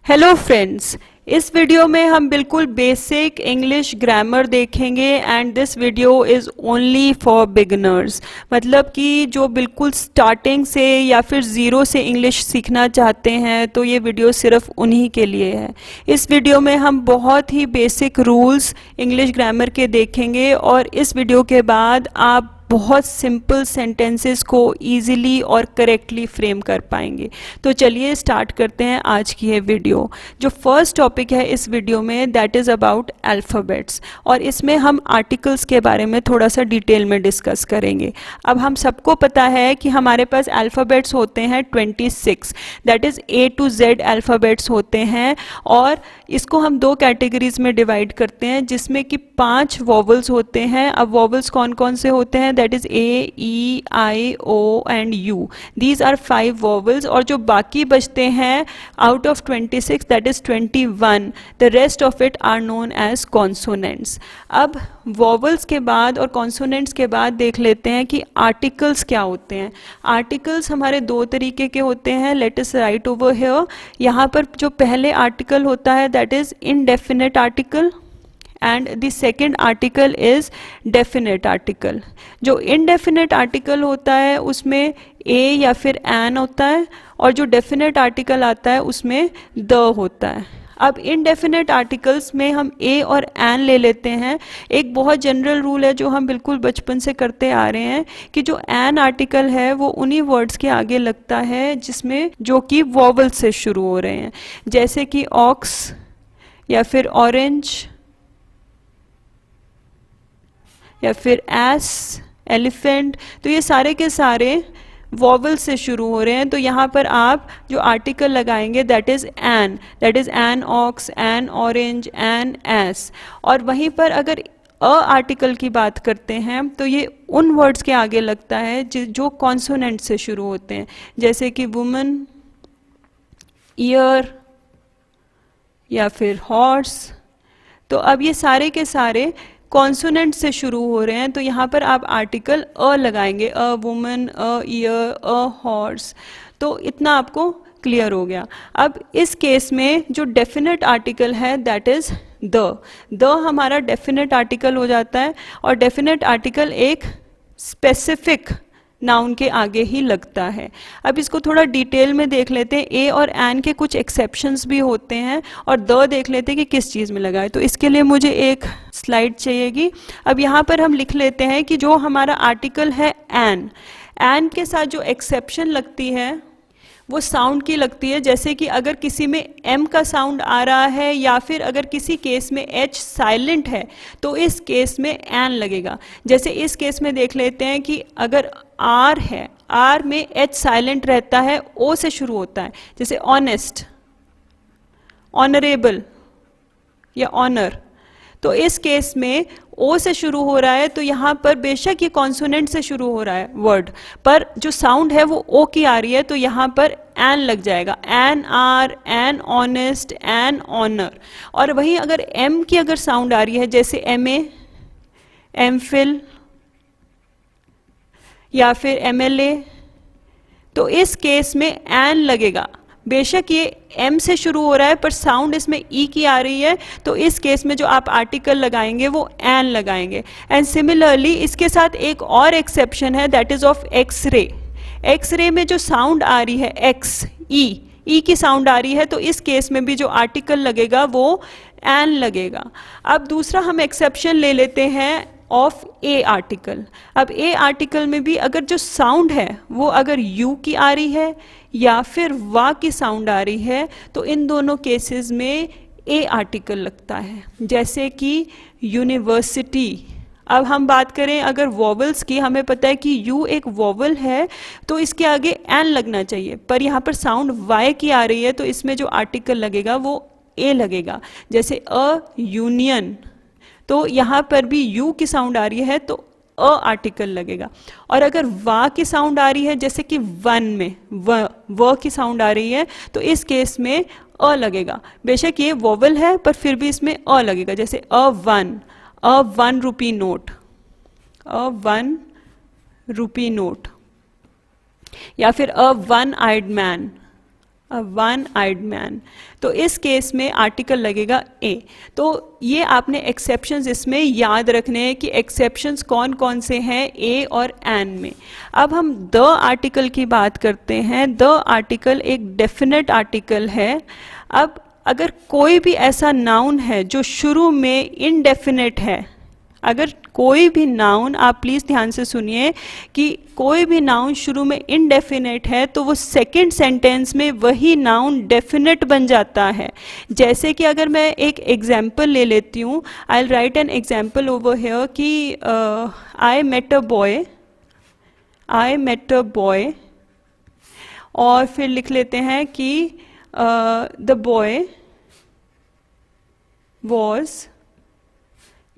Hello friends, इस video में हम बिल्कुल बेसिक इंग्लिश ग्रामर देखेंगे and this video is only for beginners. मतलब कि जो बिल्कुल स्टार्टिंग से या फिर ज़ीरो से इंग्लिश सीखना चाहते हैं तो ये वीडियो सिर्फ उन्हीं के लिए है। इस वीडियो में हम बहुत ही बेसिक रूल्स इंग्लिश ग्रामर के देखेंगे और इस वीडियो के बाद आप बहुत सिंपल सेंटेंसेस को इजीली और करेक्टली फ्रेम कर पाएंगे। तो चलिए स्टार्ट करते हैं आज की ये वीडियो। जो फर्स्ट टॉपिक है इस वीडियो में दैट इज़ अबाउट अल्फ़ाबेट्स और इसमें हम आर्टिकल्स के बारे में थोड़ा सा डिटेल में डिस्कस करेंगे। अब हम सबको पता है कि हमारे पास अल्फ़ाबेट्स होते हैं 26, that is A to Z alphabets होते हैं और इसको हम दो कैटेगरीज में डिवाइड करते हैं जिसमें कि 5 वॉवल्स होते हैं। अब वॉवल्स कौन कौन से होते हैं? That is A, E, I, O and U। These are 5 vowels और जो बाकी बचते हैं out of 26 that is 21, the rest of it are known as consonants. अब वॉवल्स के बाद और कॉन्सोनेंट्स के बाद देख लेते हैं कि आर्टिकल्स क्या होते हैं। आर्टिकल्स हमारे दो तरीके के होते हैं। Let us right over here. यहाँ पर जो पहले आर्टिकल होता है that is indefinite article and the second article is definite article. जो इनडेफिनेट आर्टिकल होता है उसमें ए या फिर एन होता है और जो डेफिनेट आर्टिकल आता है उसमें द होता है। अब इनडेफिनेट आर्टिकल्स में हम ए और एन ले लेते हैं। एक बहुत जनरल रूल है जो हम बिल्कुल बचपन से करते आ रहे हैं कि जो एन आर्टिकल है वो उन्हीं वर्ड्स के आगे लगता है जिसमें जो कि वॉवल से शुरू हो रहे हैं, जैसे कि ऑक्स या फिर ऑरेंज या फिर एस, एलिफेंट। तो ये सारे के सारे वॉवल से शुरू हो रहे हैं। तो यहाँ पर आप जो आर्टिकल लगाएंगे that is an ox, an orange, an S. और वहीं पर अगर अ आर्टिकल की बात करते हैं तो ये उन वर्ड्स के आगे लगता है जो कॉन्सोनेंट से शुरू होते हैं, जैसे कि वुमन, ईयर या फिर हॉर्स। तो अब ये सारे के सारे कॉन्सोनेंट से शुरू हो रहे हैं तो यहाँ पर आप आर्टिकल अ लगाएंगे, a woman, a year, a horse. तो इतना आपको क्लियर हो गया। अब इस केस में जो डेफिनेट आर्टिकल है दैट इज द हमारा डेफिनेट आर्टिकल हो जाता है और डेफिनेट आर्टिकल एक स्पेसिफिक नाउन के आगे ही लगता है। अब इसको थोड़ा डिटेल में देख लेते हैं। ए और एन के कुछ एक्सेप्शंस भी होते हैं और द देख लेते हैं कि किस चीज़ में लगा है। तो इसके लिए मुझे एक स्लाइड चाहिएगी। अब यहाँ पर हम लिख लेते हैं कि जो हमारा आर्टिकल है एन के साथ जो एक्सेप्शन लगती है वो साउंड की लगती है। जैसे कि अगर किसी में एम का साउंड आ रहा है या फिर अगर किसी केस में एच साइलेंट है तो इस केस में एन लगेगा। जैसे इस केस में देख लेते हैं कि अगर आर है, आर में एच साइलेंट रहता है, ओ से शुरू होता है, जैसे ऑनेस्ट, ऑनरेबल या ऑनर। तो इस केस में ओ से शुरू हो रहा है तो यहाँ पर बेशक ये कॉन्सोनेंट से शुरू हो रहा है वर्ड, पर जो साउंड है वो ओ की आ रही है तो यहाँ पर एन लग जाएगा। An R, an honest, an honour. और वहीं अगर एम की अगर साउंड आ रही है जैसे एम ए, एम फिल या फिर एम एल ए, तो इस केस में एन लगेगा। बेशक ये एम से शुरू हो रहा है पर साउंड इसमें ई की आ रही है तो इस केस में जो आप आर्टिकल लगाएंगे वो एन लगाएंगे। एंड सिमिलरली इसके साथ एक और एक्सेप्शन है that is of X-ray. X-ray में जो साउंड आ रही है एक्स, ई की साउंड आ रही है तो इस केस में भी जो आर्टिकल लगेगा वो एन लगेगा। अब दूसरा हम एक्सेप्शन ले लेते हैं ऑफ ए आर्टिकल। अब ए आर्टिकल में भी अगर जो साउंड है वो अगर यू की आ रही है या फिर वा की साउंड आ रही है तो इन दोनों केसेस में ए आर्टिकल लगता है, जैसे कि यूनिवर्सिटी। अब हम बात करें अगर वॉवल्स की, हमें पता है कि यू एक वॉवल है तो इसके आगे एन लगना चाहिए, पर यहाँ पर साउंड वाई की आ रही है तो इसमें जो आर्टिकल लगेगा वो ए लगेगा। जैसे अ यूनियन, तो यहाँ पर भी यू की साउंड आ रही है तो अ आर्टिकल लगेगा। और अगर वा की साउंड आ रही है जैसे कि वन में व की साउंड आ रही है तो इस केस में अ लगेगा। बेशक ये वोवल है पर फिर भी इसमें अ लगेगा, जैसे a one rupee note, a 1 rupee note, या फिर a one eyed man, a one eyed man, तो इस केस में आर्टिकल लगेगा ए। तो ये आपने एक्सेप्शंस इसमें याद रखने हैं कि एक्सेप्शंस कौन कौन से हैं ए और एन में। अब हम द आर्टिकल की बात करते हैं। द आर्टिकल एक डेफिनेट आर्टिकल है। अब अगर कोई भी ऐसा नाउन है जो शुरू में इनडेफिनेट है, अगर कोई भी नाउन, आप प्लीज़ ध्यान से सुनिए कि कोई भी नाउन शुरू में इनडेफिनेट है तो वो सेकंड सेंटेंस में वही नाउन डेफिनेट बन जाता है। जैसे कि अगर मैं एक एग्जाम्पल ले लेती हूँ, I will write an example over here कि I met a boy, I met a boy, और फिर लिख लेते हैं कि द बॉय वॉज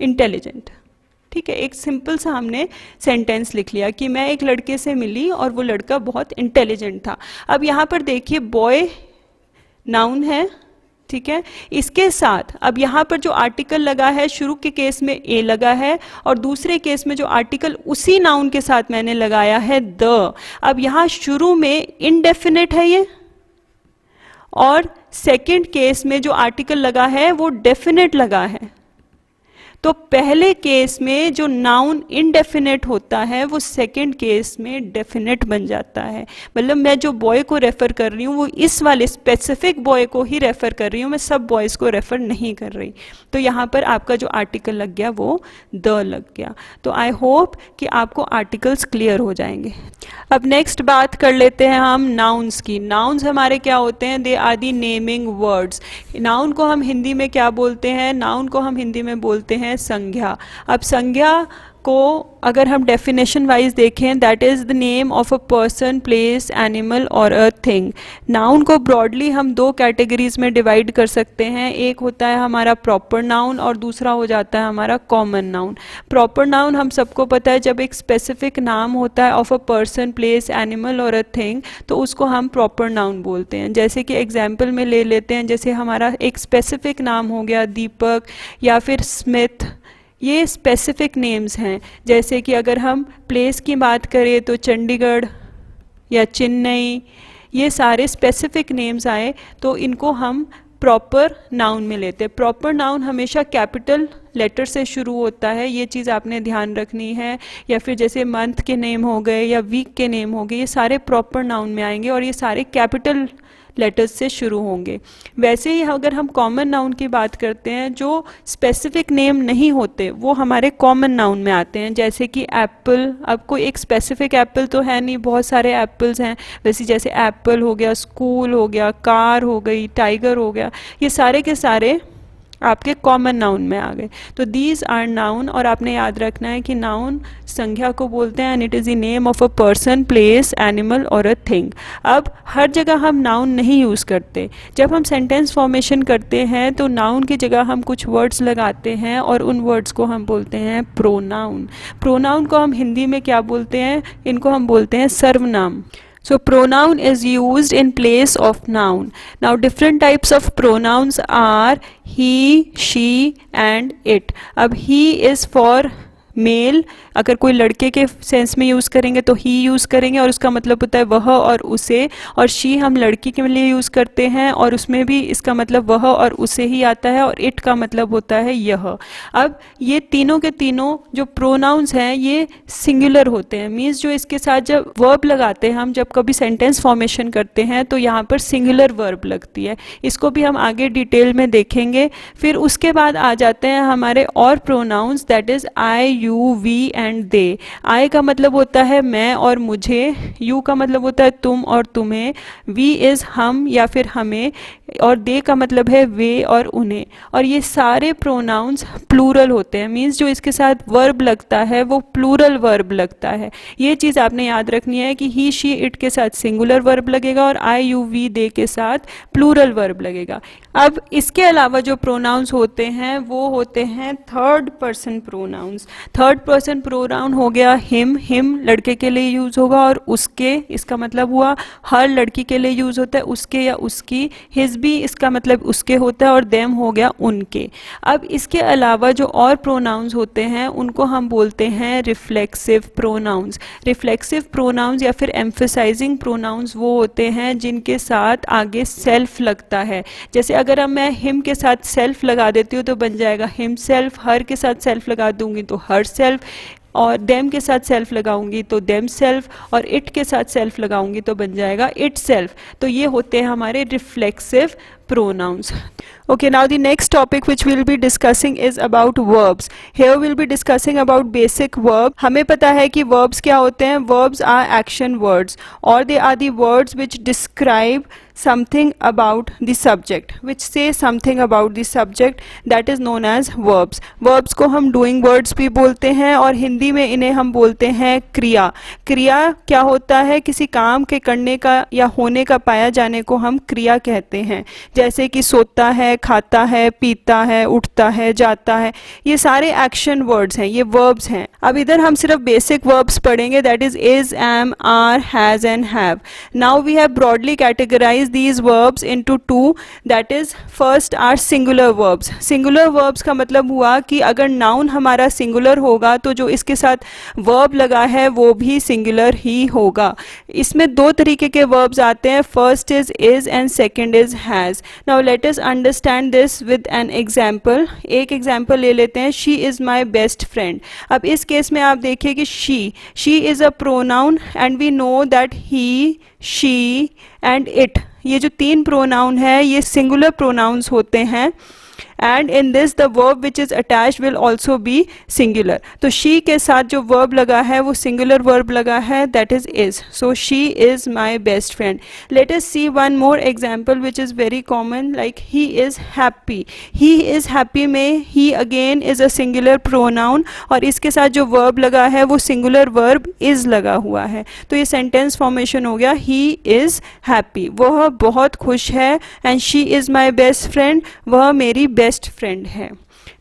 इंटेलिजेंट। ठीक है, एक सिंपल सा हमने सेंटेंस लिख लिया कि मैं एक लड़के से मिली और वो लड़का बहुत इंटेलिजेंट था। अब यहाँ पर देखिए बॉय नाउन है, ठीक है, इसके साथ अब यहाँ पर जो आर्टिकल लगा है शुरू के केस में ए लगा है और दूसरे केस में जो आर्टिकल उसी नाउन के साथ मैंने लगाया है द। अब यहाँ शुरू में इनडेफिनेट है ये, और सेकंड केस में जो आर्टिकल लगा है वो डेफिनेट लगा है। तो पहले केस में जो नाउन इनडेफिनेट होता है वो सेकंड केस में डेफिनेट बन जाता है। मतलब मैं जो बॉय को रेफर कर रही हूँ वो इस वाले स्पेसिफिक बॉय को ही रेफर कर रही हूँ, मैं सब बॉयज़ को रेफर नहीं कर रही। तो यहाँ पर आपका जो आर्टिकल लग गया वो द लग गया। तो आई होप कि आपको आर्टिकल्स क्लियर हो जाएंगे। अब नेक्स्ट बात कर लेते हैं हम नाउन्स की। नाउन्स हमारे क्या होते हैं? They are the naming words. Noun को हम हिंदी में क्या बोलते हैं? नाउन को हम हिंदी में बोलते हैं संज्ञा। अब संज्ञा को अगर हम डेफिनेशन वाइज देखें, that is the name of a person, place, animal और अ थिंग। नाउन को ब्रॉडली हम दो कैटेगरीज में डिवाइड कर सकते हैं। एक होता है हमारा प्रॉपर नाउन और दूसरा हो जाता है हमारा कॉमन नाउन। प्रॉपर नाउन हम सबको पता है जब एक स्पेसिफिक नाम होता है of a person, place, animal और अ थिंग, तो उसको हम प्रॉपर नाउन बोलते हैं। जैसे कि एग्जाम्पल में ले लेते हैं, जैसे हमारा एक स्पेसिफिक नाम हो गया दीपक या फिर स्मिथ, ये स्पेसिफिक नेम्स हैं। जैसे कि अगर हम प्लेस की बात करें तो चंडीगढ़ या चेन्नई, ये सारे स्पेसिफिक नेम्स आए तो इनको हम प्रॉपर नाउन में लेते हैं। प्रॉपर नाउन हमेशा कैपिटल लेटर से शुरू होता है, ये चीज़ आपने ध्यान रखनी है। या फिर जैसे मंथ के नेम हो गए या वीक के नेम हो गए, ये सारे प्रॉपर नाउन में आएंगे और ये सारे कैपिटल लेटर्स से शुरू होंगे। वैसे ही अगर हम कॉमन नाउन की बात करते हैं, जो स्पेसिफिक नेम नहीं होते वो हमारे कॉमन नाउन में आते हैं। जैसे कि एप्पल, अब कोई एक स्पेसिफिक एप्पल तो है नहीं, बहुत सारे एप्पल्स हैं। वैसे जैसे एप्पल हो गया, स्कूल हो गया, कार हो गई, टाइगर हो गया, ये सारे के सारे आपके कॉमन नाउन में आ गए। तो दीज आर नाउन, और आपने याद रखना है कि नाउन संज्ञा को बोलते हैं and it is the name of a person, place, animal और अ थिंग। अब हर जगह हम नाउन नहीं यूज़ करते। जब हम सेंटेंस फॉर्मेशन करते हैं तो नाउन की जगह हम कुछ वर्ड्स लगाते हैं और उन वर्ड्स को हम बोलते हैं प्रोनाउन। प्रोनाउन को हम हिंदी में क्या बोलते हैं? इनको हम बोलते हैं सर्वनाम। So pronoun is used in place of noun. Now different types of pronouns are he, she and it. अब he is for मेल, अगर कोई लड़के के सेंस में यूज़ करेंगे तो ही यूज़ करेंगे और उसका मतलब होता है वह और उसे। और शी हम लड़की के लिए यूज़ करते हैं और उसमें भी इसका मतलब वह और उसे ही आता है। और इट का मतलब होता है यह। अब ये तीनों के तीनों जो प्रोनाउंस हैं ये सिंगुलर होते हैं। मीन्स जो इसके साथ जब वर्ब लगाते हैं, हम जब कभी सेंटेंस फॉर्मेशन करते हैं तो यहाँ पर सिंगुलर वर्ब लगती है। इसको भी हम आगे डिटेल में देखेंगे। फिर उसके बाद आ जाते हैं हमारे और pronouns, that is I, you, we and they. I का मतलब होता है मैं और मुझे, यू का मतलब होता है तुम और तुम्हें, वी इज़ हम या फिर हमें, और दे का मतलब है वे और उन्हें। और ये सारे प्रोनाउंस प्लूरल होते हैं। मीन्स जो इसके साथ वर्ब लगता है वो प्लूरल वर्ब लगता है। ये चीज़ आपने याद रखनी है कि ही, शी, इट के साथ सिंगुलर वर्ब लगेगा और आई, यू, वी, दे के साथ प्लूरल वर्ब लगेगा। अब इसके अलावा जो प्रोनाउंस होते हैं वो होते हैं third person pronouns. Third person pronoun हो गया हिम, हिम लड़के के लिए यूज़ होगा, और उसके इसका मतलब हुआ हर लड़की के लिए यूज़ होता है, उसके या उसकी। हिज भी इसका मतलब उसके होता है, और देम हो गया उनके। अब इसके अलावा जो और प्रोनाउंस होते हैं उनको हम बोलते हैं रिफ्लेक्सिव प्रोनाउंस। रिफ्लेक्सिव प्रोनाउंस या फिर एम्फसाइजिंग प्रोनाउंस वो होते हैं जिनके साथ आगे सेल्फ लगता है। जैसे अगर अब मैं हिम के साथ सेल्फ लगा देती हूँ तो बन जाएगा हिम सेल्फ, हर के साथ सेल्फ लगा दूंगी तो हर सेल्फ, और देम के साथ सेल्फ लगाऊंगी तो देम सेल्फ, और इट के साथ सेल्फ लगाऊंगी तो बन जाएगा इट सेल्फ। तो ये होते हैं हमारे reflexive pronouns. Okay, now the next topic which we'll be discussing is about verbs. Here we'll be discussing about basic verb. हमें पता है कि verbs क्या होते हैं. Verbs are action words, or they are the words which describe something about the subject, which say something about the subject, that is known as verbs. Verbs को हम doing words भी बोलते हैं, और हिंदी में इन्हें हम बोलते हैं क्रिया. क्रिया क्या होता है? किसी काम के करने का या होने का पाया जाने को हम क्रिया कहते हैं. जैसे कि सोता है, खाता है, पीता है, उठता है, जाता है, ये सारे एक्शन वर्ड्स हैं, ये वर्ब्स हैं. अब इधर हम सिर्फ बेसिक वर्ब्स पढ़ेंगे, that is, am, are, has and have. Now we have broadly categorise these verbs into two, that is first are singular verbs. singular verbs का मतलब हुआ कि अगर noun हमारा singular होगा तो जो इसके साथ verb लगा है वो भी singular ही होगा. इसमें दो तरीके के verbs आते हैं, first is and second is has. now let us understand this with an example. एक example ले लेते हैं, she is my best friend. अब इस केस में आप देखिए कि she is a pronoun and we know that he, she and it, ये जो तीन प्रोनाउन है ये सिंगुलर प्रोनाउंस होते हैं, and in this the verb which is attached will also be singular. तो शी के साथ जो वर्ब लगा है वो सिंगुलर वर्ब लगा है, that is. So she is my best friend. Let us see one more example which is very common, like he is happy. He is happy में he again is a singular pronoun, और इसके साथ जो verb लगा है वो singular verb is लगा हुआ है. तो ये सेंटेंस फॉर्मेशन हो गया, ही इज हैप्पी, वह बहुत खुश है, and she is my best friend, वह मेरी बेस्ट फ्रेंड है.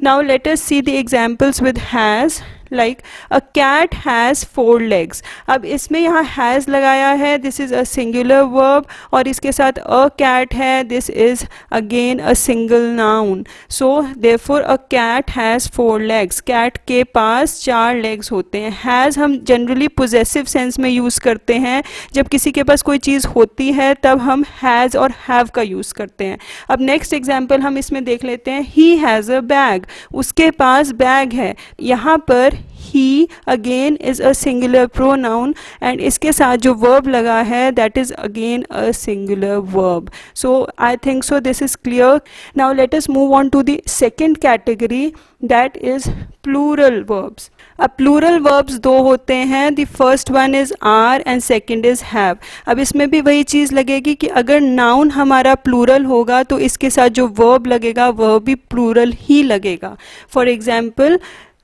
Now let us see the examples with has, like a cat has 4 legs. अब इसमें यहाँ has लगाया है, this is a singular verb, और इसके साथ a cat है, this is again a single noun. So therefore a cat has 4 legs. cat के पास 4 legs होते हैं. has हम generally possessive sense में use करते हैं, जब किसी के पास कोई चीज़ होती है तब हम has और have का use करते हैं. अब next example हम इसमें देख लेते हैं, he has a bag. उसके पास बैग है. यहाँ पर he again is a singular pronoun, and इसके साथ जो verb लगा है that is again a singular verb. So I think so this is clear. Now let us move on to the second category, that is plural verbs. अब plural verbs दो होते हैं, the first one is are and second is have. अब इसमें भी वही चीज़ लगेगी कि अगर noun हमारा plural होगा तो इसके साथ जो verb लगेगा वह भी plural ही लगेगा. For example,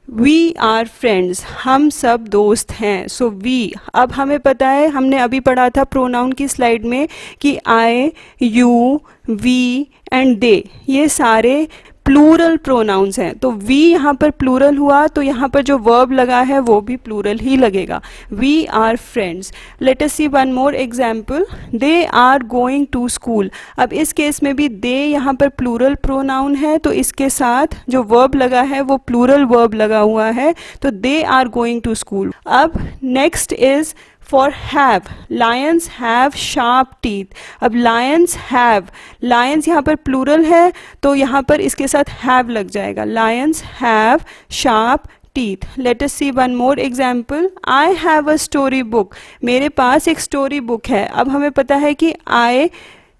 we are friends, हम सब दोस्त हैं. सो वी, अब हमें पता है, हमने अभी पढ़ा था प्रोनाउन की स्लाइड में कि आई, यू, वी एंड दे, ये सारे प्लूरल प्रोनाउंस हैं. तो वी यहाँ पर प्लूरल हुआ तो यहाँ पर जो वर्ब लगा है वो भी प्लूरल ही लगेगा. We are friends. Let us see one more example, they are going to school. अब इस केस में भी दे यहाँ पर प्लूरल प्रोनाउन है, तो इसके साथ जो वर्ब लगा है वो प्लूरल वर्ब लगा हुआ है, तो they are going to school. अब next is for have. lions have sharp teeth. अब lions have, lions यहाँ पर plural है तो यहाँ पर इसके साथ have लग जाएगा. lions have sharp teeth. Let us see one more example. I have a story book. मेरे पास एक story book है. अब हमें पता है कि I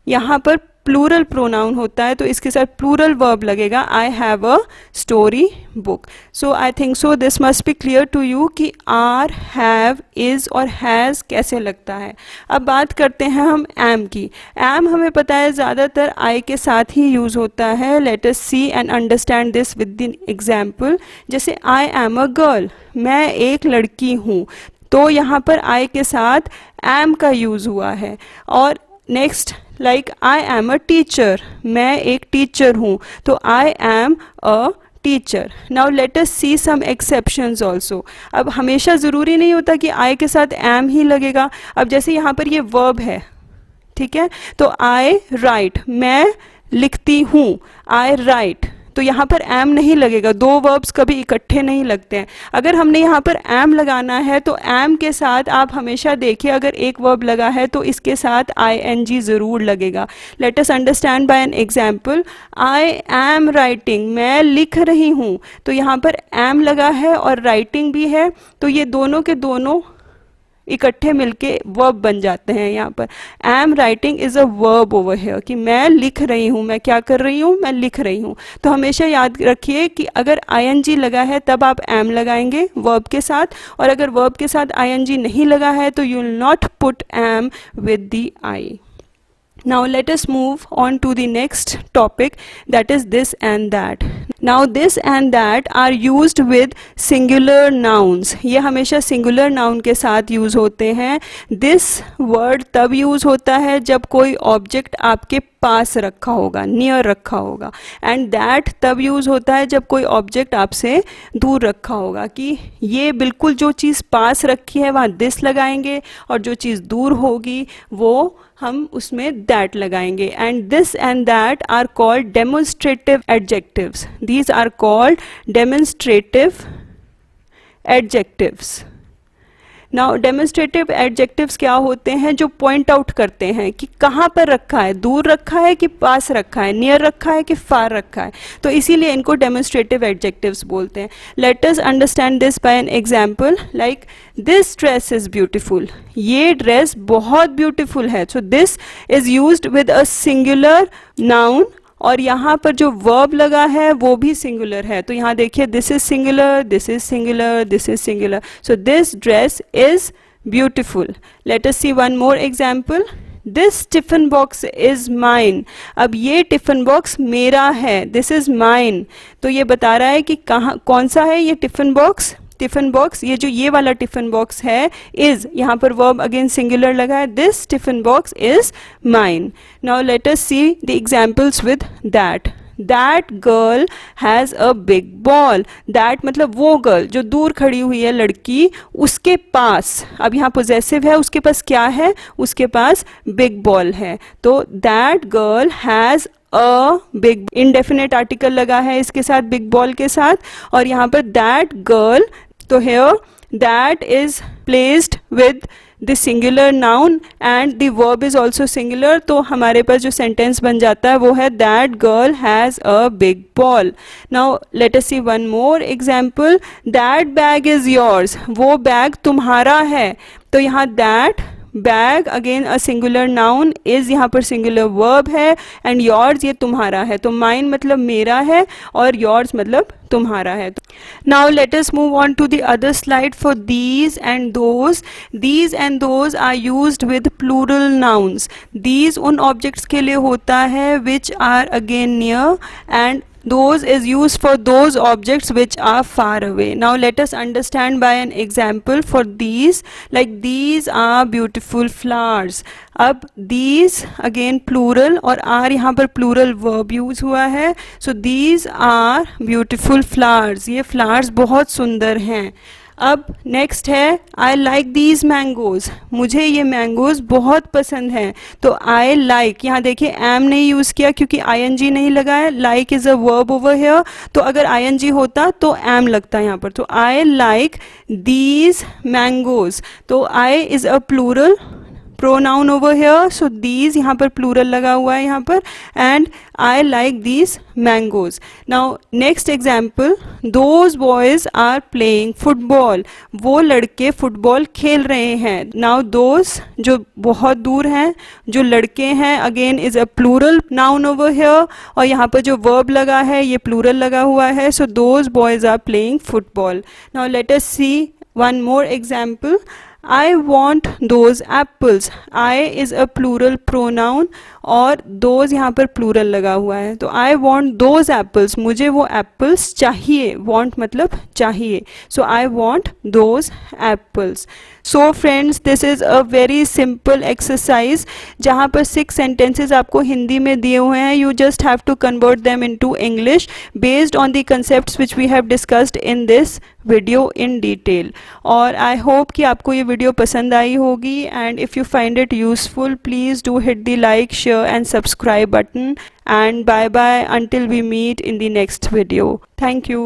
यहाँ पर प्लूरल प्रोनाउन होता है तो इसके साथ प्लूरल वर्ब लगेगा, I have a story book. So I think so this must be clear to you कि आर, हैव, इज और हैज़ कैसे लगता है. अब बात करते हैं हम एम की. एम हमें पता है ज़्यादातर आई के साथ ही यूज़ होता है. Let us see and understand this with the example. जैसे आई एम अ गर्ल, मैं एक लड़की हूँ, तो यहाँ पर आई के साथ एम का यूज़ हुआ है. और next, like I am a teacher, मैं एक टीचर हूँ, तो I am a teacher. Now let us see some exceptions also. अब हमेशा ज़रूरी नहीं होता कि आई के साथ एम ही लगेगा. अब जैसे यहाँ पर ये वर्ब है, ठीक है, तो आई राइट, मैं लिखती हूँ, आई राइट, तो यहाँ पर एम नहीं लगेगा. दो वर्ब्स कभी इकट्ठे नहीं लगते हैं. अगर हमने यहाँ पर एम लगाना है तो एम के साथ आप हमेशा देखिए, अगर एक वर्ब लगा है तो इसके साथ आई एन जी ज़रूर लगेगा. Let us understand by an example. I am writing, मैं लिख रही हूँ, तो यहाँ पर एम लगा है और राइटिंग भी है, तो ये दोनों के दोनों इकट्ठे मिलके वर्ब बन जाते हैं. यहाँ पर am writing is a verb over here, कि मैं लिख रही हूँ, मैं क्या कर रही हूँ, मैं लिख रही हूँ. तो हमेशा याद रखिए कि अगर आईएनजी लगा है तब आप एम लगाएंगे वर्ब के साथ, और अगर वर्ब के साथ आईएनजी नहीं लगा है तो you will not put am with the I. Now let us move on to the next topic, that is this and that. Now this and that are used with singular nouns. ये हमेशा singular noun के साथ use होते हैं. This word तब use होता है जब कोई ऑब्जेक्ट आपके पास रखा होगा, नियर रखा होगा. एंड दैट तब यूज होता है जब कोई ऑब्जेक्ट आपसे दूर रखा होगा, कि ये बिल्कुल जो चीज़ पास रखी है वहाँ दिस लगाएंगे, और जो चीज़ दूर होगी वो हम उसमें दैट लगाएंगे. And this and that are called demonstrative adjectives. These are called demonstrative adjectives. Now demonstrative adjectives क्या होते हैं? जो पॉइंट आउट करते हैं कि कहाँ पर रखा है, दूर रखा है कि पास रखा है, नियर रखा है कि फार रखा है, तो इसीलिए इनको डेमोन्स्ट्रेटिव एडजेक्टिव्स बोलते हैं. Let us understand this by an example. Like this dress is beautiful, ये ड्रेस बहुत ब्यूटिफुल है. So this is used with a singular noun, और यहाँ पर जो वर्ब लगा है वो भी सिंगुलर है. तो यहाँ देखिए, this is singular, this is singular, this is singular. So this dress is beautiful. Let us see one more example. This tiffin box is mine. अब ये टिफिन बॉक्स मेरा है, दिस इज माइन. तो ये बता रहा है कि कहाँ, कौन सा है ये टिफिन बॉक्स. टिफिन बॉक्स, ये जो ये वाला टिफिन बॉक्स है, इज, यहाँ पर वर्ब अगेन सिंगुलर लगा है. This tiffin box is mine. Now let us see the examples with that. That girl has a big ball. That मतलब वो गर्ल जो दूर खड़ी हुई है, लड़की, उसके पास, अब यहाँ पोजेसिव है, उसके पास क्या है, उसके पास बिग बॉल है. तो that girl has a big, indefinite article लगा है इसके साथ, बिग बॉल के साथ, और यहाँ पर दैट गर्ल, तो here that is placed with the singular noun and the verb is also singular. तो हमारे पास जो सेंटेंस बन जाता है वो है that girl has a big ball. Now let us see one more example. That bag is yours. वो bag तुम्हारा है. तो यहाँ that bag again a singular noun, is यहाँ पर सिंगुलर वर्ब है, एंड योर्स ये तुम्हारा है. तो माइन मतलब मेरा है और योर्स मतलब तुम्हारा है. Now let us move on to the other slide. For these and those, these and those are used with plural nouns. These उन ऑब्जेक्ट्स के लिए होता है which are again near, and those is used for those objects which are far away. Now let us understand by an example. For these, like these are beautiful flowers. अब these again plural, और are यहाँ पर plural verb use हुआ है. So these are beautiful flowers. ये flowers बहुत सुंदर हैं. अब नेक्स्ट है आई लाइक दीज मैंगोज. मुझे ये मैंगोज बहुत पसंद हैं. तो आई लाइक, यहाँ देखिए एम नहीं यूज़ किया क्योंकि आई एन जी नहीं लगा है. Like is a verb over here, तो अगर आई एन जी होता तो एम लगता है यहाँ पर. तो आई लाइक दीज मैंगोज. तो I is a plural pronoun over here, so these यहाँ पर प्लूरल लगा हुआ है यहाँ पर, and I like these mangoes. Now next example. Those boys are playing football. वो लड़के फुटबॉल खेल रहे हैं. नाउ दोज जो बहुत दूर हैं, जो लड़के हैं, again is a plural noun over here, और यहाँ पर जो वर्ब लगा है ये प्लूरल लगा हुआ है. So those boys are playing football. Now let us see one more example. I want those apples. I is a plural pronoun और those यहाँ पर plural लगा हुआ है. तो I want those apples. मुझे वो apples चाहिए. Want मतलब चाहिए. So I want those apples. So friends, this is a very simple exercise जहाँ पर 6 सेंटेंसेस आपको हिंदी में दिए हुए हैं. You just have to convert them into English based on the concepts which we have discussed in this video in detail. और I hope कि आपको ये वीडियो पसंद आई होगी, and if you find it useful please do hit the like, share and subscribe button. And bye bye until we meet in the next video. Thank you.